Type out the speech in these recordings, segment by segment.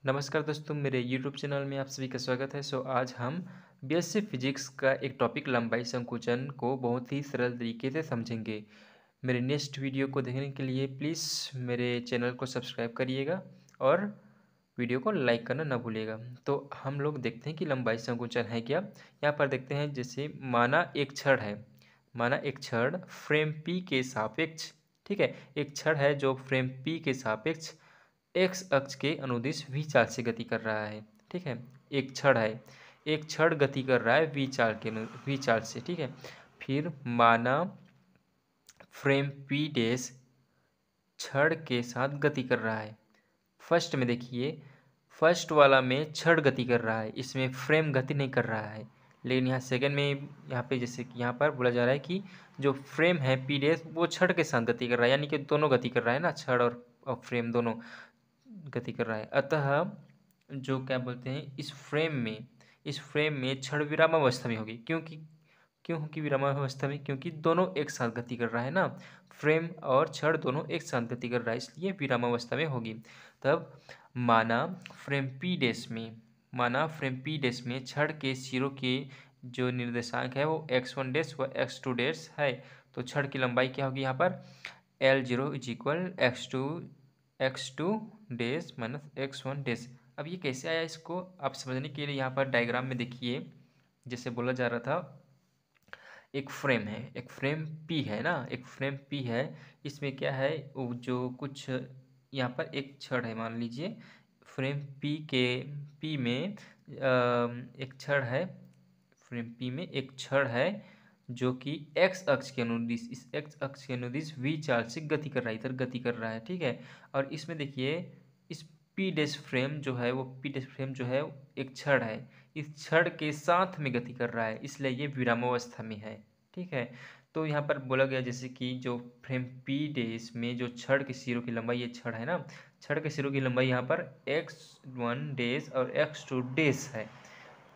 नमस्कार दोस्तों, मेरे YouTube चैनल में आप सभी का स्वागत है। आज हम बीएससी फिजिक्स का एक टॉपिक लंबाई संकुचन को बहुत ही सरल तरीके से समझेंगे। मेरे नेक्स्ट वीडियो को देखने के लिए प्लीज़ मेरे चैनल को सब्सक्राइब करिएगा और वीडियो को लाइक करना ना भूलिएगा। तो हम लोग देखते हैं कि लंबाई संकुचन है क्या। यहाँ पर देखते हैं, जैसे माना एक छड़ है, माना एक छड़ फ्रेम P के सापेक्ष, ठीक है, एक छड़ है जो फ्रेम P के सापेक्ष एक्स अक्ष के अनुदिश v चाल से गति कर रहा है। ठीक है, एक छड़ है, एक छड़ गति कर रहा है v चाल से। ठीक है, फिर माना फ्रेम p डैश छड़ के साथ गति कर रहा है। फर्स्ट में देखिए, फर्स्ट वाला में छड़ गति कर रहा है, इसमें फ्रेम गति नहीं कर रहा है। लेकिन यहाँ सेकंड में, यहाँ पे जैसे कि यहाँ पर बोला जा रहा है कि जो फ्रेम है पी डैश वो छड़ के साथ गति कर रहा है, यानी कि दोनों गति कर रहा है ना, छड़ और फ्रेम दोनों गति कर रहा है। अतः जो क्या बोलते हैं, इस फ्रेम में छड़ विरामावस्था में होगी। क्यों होगी विरामावस्था में? क्योंकि दोनों एक साथ गति कर रहा है ना, फ्रेम और छड़ दोनों एक साथ गति कर रहा है, इसलिए विरामावस्था में होगी। तब माना फ्रेम पी डैश में छड़ के सिरों के जो निर्देशांक है वो x1 डैश व x2 डैश है। तो छड़ की लंबाई क्या होगी यहाँ पर? L0 is equal x2 dash minus x1 dash. अब ये कैसे आया, इसको आप समझने के लिए यहाँ पर डायग्राम में देखिए, जैसे बोला जा रहा था, एक फ्रेम है, एक फ्रेम P है ना, एक फ्रेम P है। इसमें क्या है, वो जो कुछ यहाँ पर एक छड़ है, मान लीजिए फ्रेम P में एक छड़ है, फ्रेम P में एक छड़ है जो कि x अक्ष के अनुदिश, इस x अक्ष के अनुदिश v चाल से गति कर रहा है, इधर गति कर रहा है। ठीक है, और इसमें देखिए, इस p डैश फ्रेम जो है, वो p डैश फ्रेम जो है एक छड़ है, इस छड़ के साथ में गति कर रहा है, इसलिए ये विरामावस्था में है। ठीक है, तो यहाँ पर बोला गया जैसे कि जो फ्रेम p डैश में जो छड़ के सिरों की लंबाई, ये छड़ है ना, छड़ के सिरों की लंबाई यहाँ पर x1 डैश और x2 डैश है।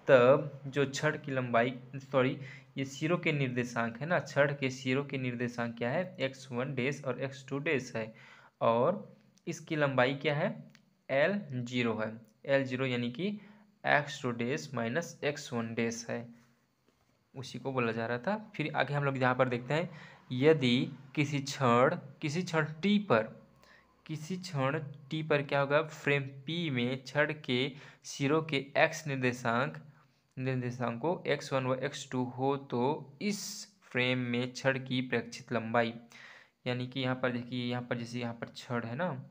तब जो छड़ की लंबाई, सॉरी, ये सिरों के निर्देशांक है ना, छड़ के सिरों के निर्देशांक क्या है? x1 डैश और x2 डैश है, और इसकी लंबाई क्या है? L0 है। L0 यानी कि x2 dash minus x1 dash है, उसी को बोला जा रहा था। फिर आगे हम लोग यहाँ पर देखते हैं, यदि किसी क्षण टी पर क्या होगा, फ्रेम P में छड़ के सिरों के x निर्देशांकों x1 व x2 हो, तो इस फ्रेम में छड़ की प्रेक्षित लंबाई, यानी कि यहाँ पर देखिए, यहाँ पर जैसे यहाँ पर छड़ है ना,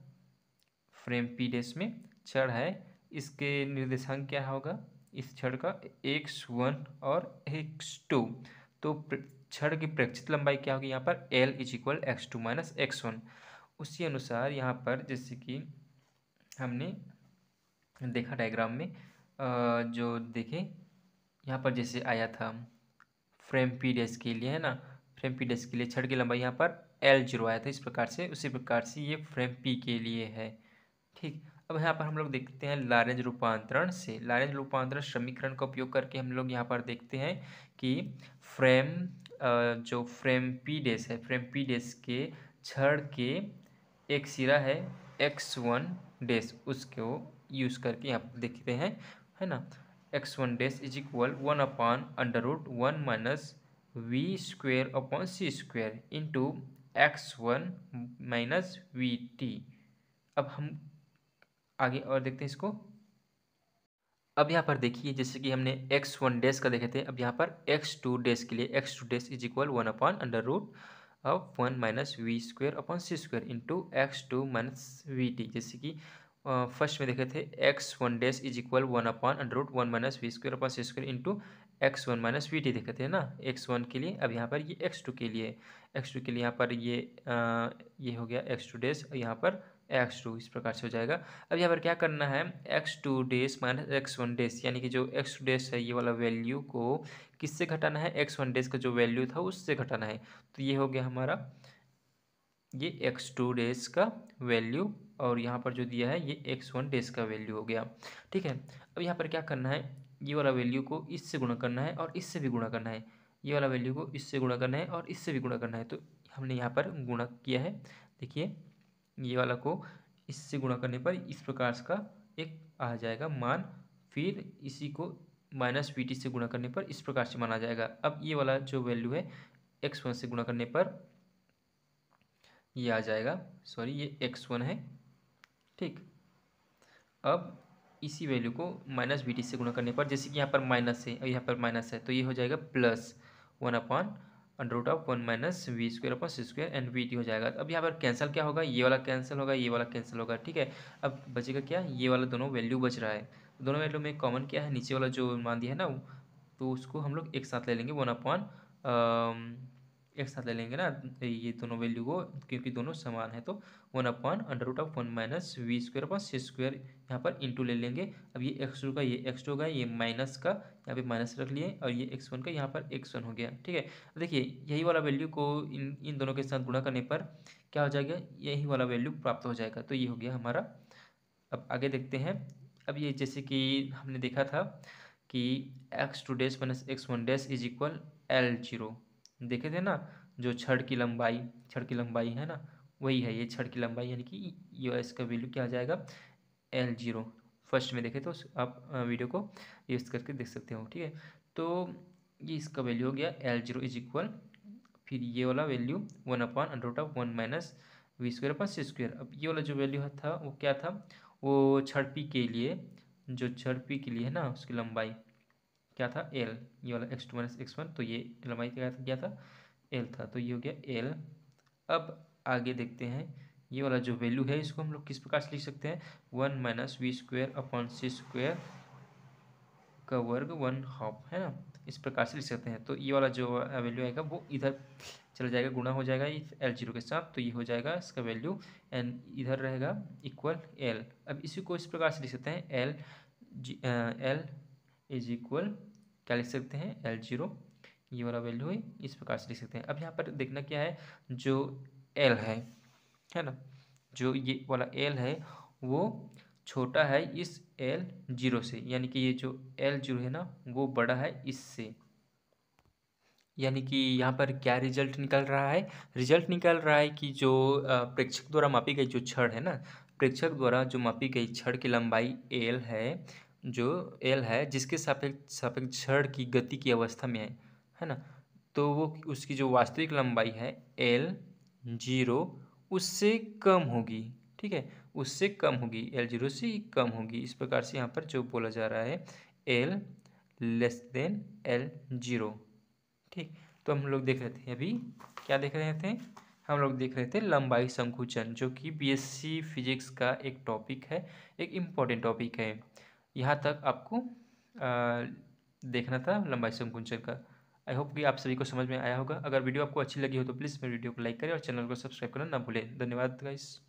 फ्रेम P डैश में छड़ है, इसके निर्देशांक क्या होगा इस छड़ का? x1 और x2। तो छड़ की प्रेक्षित लंबाई क्या होगी यहाँ पर? L is equal x2 minus x1। उसी अनुसार यहाँ पर जैसे कि हमने देखा डायग्राम में, जो देखे यहाँ पर जैसे आया था फ्रेम P डैश के लिए, है ना, फ्रेम P डैश के लिए छड़ की लंबाई यहाँ पर L0 आया था, इस प्रकार से, उसी प्रकार से ये फ्रेम P के लिए है। ठीक, अब यहाँ पर हम लोग देखते हैं लॉरेंज रूपांतरण से। लॉरेंज रूपांतरण समीकरण का उपयोग करके हम लोग यहाँ पर देखते हैं कि जो फ्रेम P डैश है, फ्रेम P डैश के छड़ के एक सिरा है x1 डैश, उसको यूज़ करके यहाँ पर देखते हैं, है ना, x1 dash is equal 1/√1 minus V square upon C square into x1 minus V T. अब हम आगे और देखते हैं इसको। अब यहाँ पर देखिए, जैसे कि हमने x1 डैश का देखे थे, अब यहाँ पर x2 डैश के लिए x2 dash is equal 1/√1 minus V square upon C square into x2 minus V T. जैसे कि फर्स्ट में देखे थे x1 dash is equal 1/√1 minus V square upon C square into x1 minus V T देखे थे ना, x1 के लिए। अब यहाँ पर ये x2 के लिए, यहाँ पर ये हो गया x2 डैश, यहाँ पर x2, इस प्रकार से हो जाएगा। अब यहाँ पर क्या करना है, x2 dash minus x1 dash, यानी कि जो x2 डैश है ये वाला वैल्यू को किससे घटाना है? x1 डैश का जो वैल्यू था उससे घटाना है। तो ये हो गया हमारा ये x2 डैश का वैल्यू, और यहाँ पर जो दिया है ये x1 डैश का वैल्यू हो गया। ठीक है, अब यहाँ पर क्या करना है, ये वाला वैल्यू को इससे गुणा करना है और इससे भी गुणा करना है, ये वाला वैल्यू को इससे गुणा करना है और इससे भी गुणा करना है। तो हमने यहाँ पर गुणा किया है, देखिए ये वाला को इससे गुणा करने पर इस प्रकार का एक आ जाएगा मान, फिर इसी को माइनस वी टी से गुणा करने पर इस प्रकार से माना जाएगा। अब ये वाला जो वैल्यू है x1 से गुणा करने पर ये आ जाएगा, सॉरी ये x1 है, ठीक। अब इसी वैल्यू को माइनस वी टी से गुणा करने पर, जैसे कि यहाँ पर माइनस है और यहाँ पर माइनस है, तो ये हो जाएगा plus 1/√1 minus we square upon C square and V T हो जाएगा। अब यहाँ पर कैंसिल क्या होगा, ये वाला कैंसिल होगा, ये वाला कैंसिल होगा, ठीक है। अब बचेगा क्या, ये वाला दोनों वैल्यू बच रहा है। दोनों वैल्यू में कॉमन क्या है, नीचे वाला जो मान दिया है ना, तो उसको हम लोग एक साथ ले लेंगे, एक साथ ले लेंगे ना ये दोनों वैल्यू को, क्योंकि दोनों समान है, तो 1/√1 minus we square upon C square यहाँ पर इंटू ले लेंगे। अब ये x2 का ये x2 होगा, ये माइनस का यहाँ पे माइनस रख लिए, और ये x1 का यहाँ पर x1 हो गया, ठीक है। अब देखिए यही वाला वैल्यू को इन दोनों के साथ गुणा करने पर क्या हो जाएगा, यही वाला वैल्यू प्राप्त हो जाएगा। तो ये हो गया हमारा। अब आगे देखते हैं। अब ये जैसे कि हमने देखा था कि x2 dash minus x1 dash is equal L0, देखे थे ना, जो छड़ की लंबाई है ना, वही है ये छड़ की लंबाई, यानी कि ये इसका वैल्यू क्या आ जाएगा L0। फर्स्ट में देखे तो आप वीडियो को यूज करके देख सकते हो, ठीक है। तो ये इसका वैल्यू हो गया L0 इज इक्वल, फिर ये वाला value 1/√1 minus we square upon C square. अब ये वाला जो वैल्यू था वो क्या था, वो छड़ पी के लिए, जो छड़ पी के लिए है ना, उसकी लंबाई क्या था L, ये वाला x2 माइनस x1, तो ये लंबाई क्या था L था, तो ये हो गया L। अब आगे देखते हैं, ये वाला जो वैल्यू है इसको हम लोग किस प्रकार से लिख सकते हैं, 1 minus we square upon C square का वर्ग 1/2 है ना, इस प्रकार से लिख सकते हैं। तो ये वाला जो वैल्यू आएगा वो इधर चला जाएगा, गुणा हो जाएगा इस L0 के साथ, तो ये हो जाएगा इसका वैल्यू, एंड इधर रहेगा इक्वल L। अब इसी को इस प्रकार से लिख सकते हैं, L इज इक्वल क्या लिख सकते हैं, L0, ये वाला वैल्यू है, इस प्रकार से लिख सकते हैं। अब यहाँ पर देखना क्या है, जो L है ना, जो ये वाला L है वो छोटा है इस L0 से, यानी कि ये जो L0 है ना वो बड़ा है इससे, यानी कि यहाँ पर क्या रिजल्ट निकल रहा है, रिजल्ट निकल रहा है कि जो प्रेक्षक द्वारा मापी गई जो छड़ है ना, प्रेक्षक द्वारा जो मापी गई छड़ की लंबाई L है, जो L है जिसके सापेक्ष सापेक्ष छड़ की गति की अवस्था में है ना, तो वो उसकी जो वास्तविक लंबाई है L0 उससे कम होगी, ठीक है, उससे कम होगी, L0 से कम होगी। इस प्रकार से यहाँ पर जो बोला जा रहा है L लेस देन L0, ठीक। तो हम लोग देख रहे थे अभी, क्या देख रहे थे, हम लोग देख रहे थे लंबाई संकुचन, जो कि बीएससी फिजिक्स का एक टॉपिक है, एक इम्पॉर्टेंट टॉपिक है। यहाँ तक आपको देखना था लंबाई संकुचन का। आई होप कि आप सभी को समझ में आया होगा। अगर वीडियो आपको अच्छी लगी हो तो प्लीज़ मेरे वीडियो को लाइक करें और चैनल को सब्सक्राइब करना ना भूलें। धन्यवाद गाइस।